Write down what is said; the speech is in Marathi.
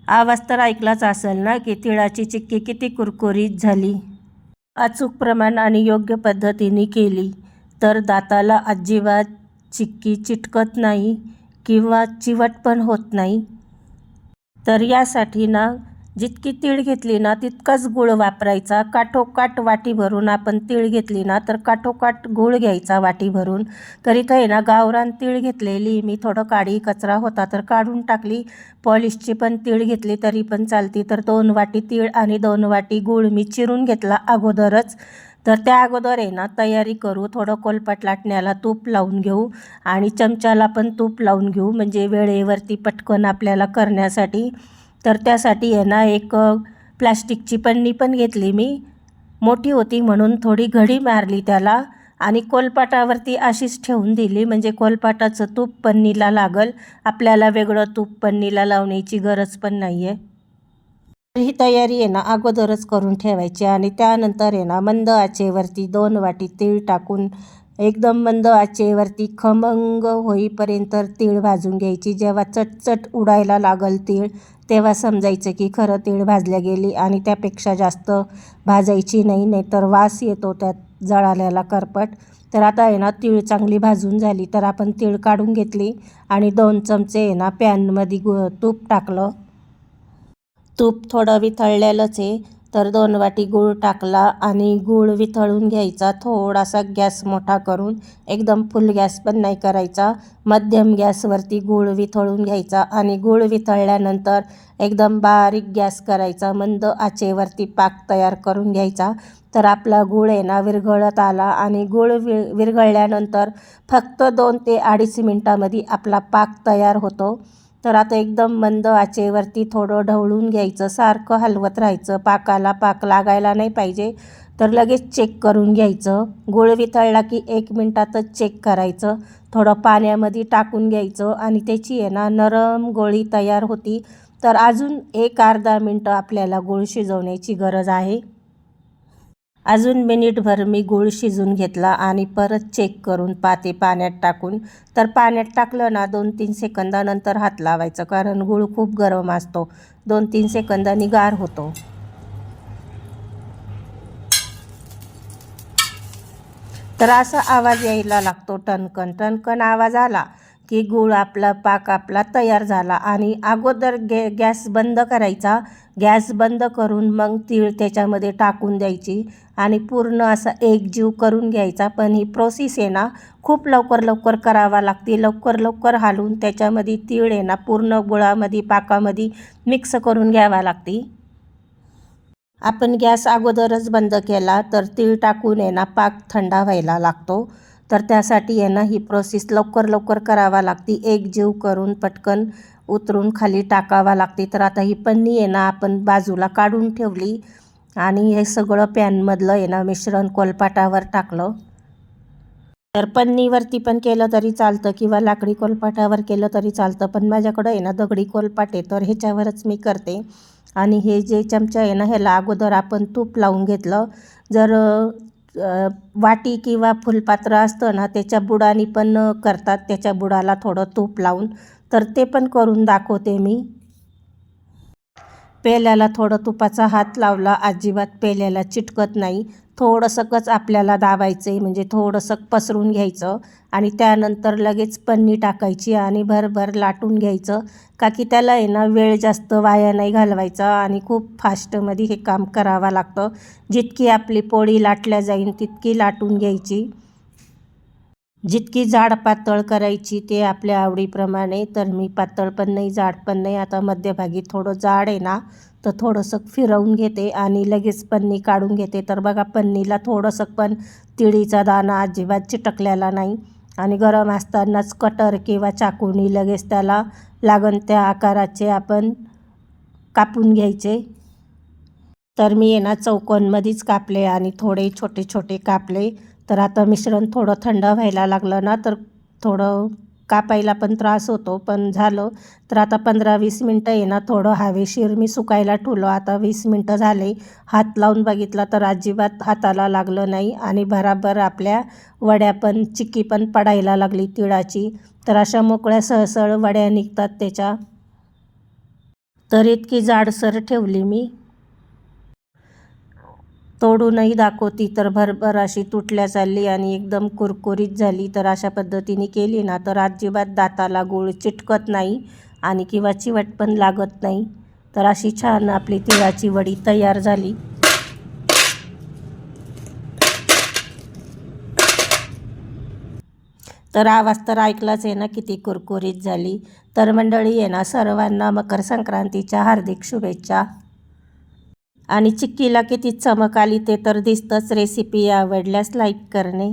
आवाज तर ऐकलाच असेल ना की तिळाची चिक्की किती कुरकुरीत झाली. अचूक प्रमाण आणि योग्य पद्धतीने केली तर दाताला अजिबात चिक्की चिटकत नाही किंवा चिवट पण होत नाही. तर यासाठी ना जितकी तीळ घेतली ना तितकाच गूळ वापरायचा. काठोकाठ वाटी भरून आपण तीळ घेतली ना तर काठोकाठ गूळ घ्यायचा वाटी भरून. तर इथं आहे ना गावरान तीळ घेतलेली मी, थोडं काडी कचरा होता तर काढून टाकली. पॉलिशची पण तीळ घेतली तरी पण चालती. तर 2 वाटी तीळ आणि 2 वाटी गूळ मी चिरून घेतला अगोदरच. तर त्या अगोदर आहे ना तयारी करू, थोडं कोलपाट लाटण्याला तूप लावून घेऊ आणि चमच्याला पण तूप लावून घेऊ, म्हणजे वेळेवरती पटकन आपल्याला करण्यासाठी. तर त्यासाठी आहे ना एक प्लास्टिकची पन्नी पण घेतली मी, मोठी होती म्हणून थोडी घडी मारली त्याला आणि कोलपाटावरती अशीच ठेवून दिली, म्हणजे कोलपाटाचं तूप पन्नीला लागल. आपल्याला वेगळं तूप पन्नीला लावण्याची गरज पण नाही आहे. ही तयारी आहे ना अगोदरच करून ठेवायची आणि त्यानंतर आहे ना मंद आचेवरती 2 वाटी तीळ टाकून एकदम मंद आचेवरती खमंग होईपर्यंत तीळ भाजून घ्यायची. जेव्हा चटचट उडायला लागल तीळ तेव्हा समजायचं की खरं तीळ भाजल्या गेली आणि त्यापेक्षा जास्त भाजायची नाही, नाहीतर वास येतो त्यात जळालेला करपट. तर आता आहे ना तीळ चांगली भाजून झाली तर आपण तीळ काढून घेतली आणि 2 चमचे आहे ना पॅनमध्ये तूप टाकलं. तूप थोडं वितळलेलंच आहे तर 2 वाटी गूळ टाकला आणि गूळ वितळून घ्यायचा. थोडासा गॅस मोठा करून, एकदम फुल गॅस पण नाही करायचा, मध्यम गॅसवरती गूळ वितळून घ्यायचा आणि गूळ वितळल्यानंतर एकदम बारीक गॅस करायचा, मंद आचेवरती पाक तयार करून घ्यायचा. तर आपला गूळ आहे ना विरघळत आला आणि गूळ विरघळल्यानंतर फक्त 2 ते 2.5 मिनटामध्ये आपला पाक तयार होतो. तर आता एकदम मंद आचेवरती थोडं ढवळून घ्यायचं, सारखं हलवत राहायचं. पाकाला पाक लागायला नाही पाहिजे, तर लगेच चेक करून घ्यायचं. गूळ वितळला की 1 मिनटातच चेक करायचं. थोडं पाण्यामध्ये टाकून घ्यायचं आणि त्याची आहे ना नरम गोळी तयार होती. तर अजून 1-अर्धा मिनटं आपल्याला गूळ शिजवण्याची गरज आहे. अजून मिनिटभर मी गूळ शिजून घेतला आणि परत चेक करून पाते पाण्यात टाकून. तर पाण्यात टाकलं ना 2-3 सेकंदानंतर हात लावायचं, कारण गूळ खूप गरम असतो. 2-3 सेकंदांनी गार होतो. तर असा आवाज यायला लागतो, टणकन टणकन आवाज आला की गूळ आपला पाक आपला तयार झाला. आणि अगोदर गॅस बंद करायचा. गॅस बंद करून मग तीळ त्याच्यामध्ये टाकून द्यायची आणि पूर्ण असा एकजीव करून घ्यायचा. पण ही प्रोसेस आहे ना खूप लवकर लवकर करावा लागते. लवकर लवकर हालून त्याच्यामध्ये तीळ आहे ना पूर्ण गुळामध्ये पाकामध्ये मिक्स करून घ्यावा लागते. आपण गॅस अगोदरच बंद केला तर तीळ टाकून आहे ना पाक थंडा व्हायला लागतो. तर त्यासाठी आहे ना ही प्रोसेस लवकर लवकर करावा लागते. एकजीव करून पटकन उतरून खाली टाकावा लागते. तर आता ही पन्नी आहे ना आपण बाजूला काढून ठेवली आणि हे सगळं पॅनमधलं आहे ना मिश्रण कोलपाटावर टाकलं. तर पन्नीवरती पण केलं तरी चालतं किंवा लाकडी कोलपाटावर केलं तरी चालतं, पण माझ्याकडं आहे ना दगडी कोलपाट आहे तर ह्याच्यावरच मी करते. आणि हे जे चमचा आहे ना ह्याला अगोदर आपण तूप लावून घेतलं. जर वाटी किंवा फुलपात्र असतं ना त्याच्या बुडाने पण करतात, त्याच्या बुडाला थोडं तूप लावून, तर ते पण करून दाखवते मी. पेल्याला थोडं तुपाचा हात लावला, अजिबात पेल्याला चिटकत नाही. थोडंसंच आपल्याला दाबायचं आहे, म्हणजे थोडंसं पसरून घ्यायचं आणि त्यानंतर लगेच पन्नी टाकायची आणि भरभर लाटून घ्यायचं. का की त्याला आहे ना वेळ जास्त वाया नाही घालवायचा आणि खूप फास्टमध्ये हे काम करावं लागतं. जितकी आपली पोळी लाटल्या जाईल तितकी लाटून घ्यायची. जितकी जाड पातळ करायची ते आपल्या आवडीप्रमाणे. तर मी पातळ पण नाही जाड पण नाही, आता मध्यभागी थोडं जाड आहे ना तर थोडंसं फिरवून घेते आणि लगेच पन्नी काढून घेते. तर बघा पन्नीला थोडंसं पण तिळीचा दाणा अजिबात चिटकलेला नाही आणि गरम असतानाच कटर किंवा चाकूनी लगेच त्याला लागण त्या आकाराचे आपण कापून घ्यायचे. तर मी आहे ना चौकोनमध्येच कापले आणि थोडे छोटे छोटे कापले. तर आता मिश्रण थोडं थंड व्हायला लागलं ना तर थोडं कापायला पण त्रास होतो, पण झालं. तर आता 15-20 मिनटं आहे ना थोडं हवेशीर मी सुकायला ठेवलं. आता 20 मिनटं झाले. हात लावून बघितला तर अजिबात हाताला लागलं नाही आणि बराबर आपल्या वड्या पण चिक्की पण पडायला लागली तिळाची. तर अशा मोकळ्या सहसळ वड्या निघतात त्याच्या. तर इतकी जाडसर ठेवली मी, तोडूनही दाखवती तर भरभर अशी तुटल्या चालली आणि एकदम कुरकुरीत झाली. तर अशा पद्धतीने केली ना तर अजिबात दाताला गूळ चिटकत नाही आणि किंवा चिवट पण लागत नाही. तर अशी छान आपली तिळाची वडी तयार झाली. तर आवाज तर ऐकलाच आहे ना किती कुरकुरीत झाली. तर मंडळी आहे ना, सर्वांना मकर संक्रांतीच्या हार्दिक शुभेच्छा. आणि चिक्कीला किती चमक आली ते तर दिसतंच. रेसिपी आवडल्यास लाईक करणे.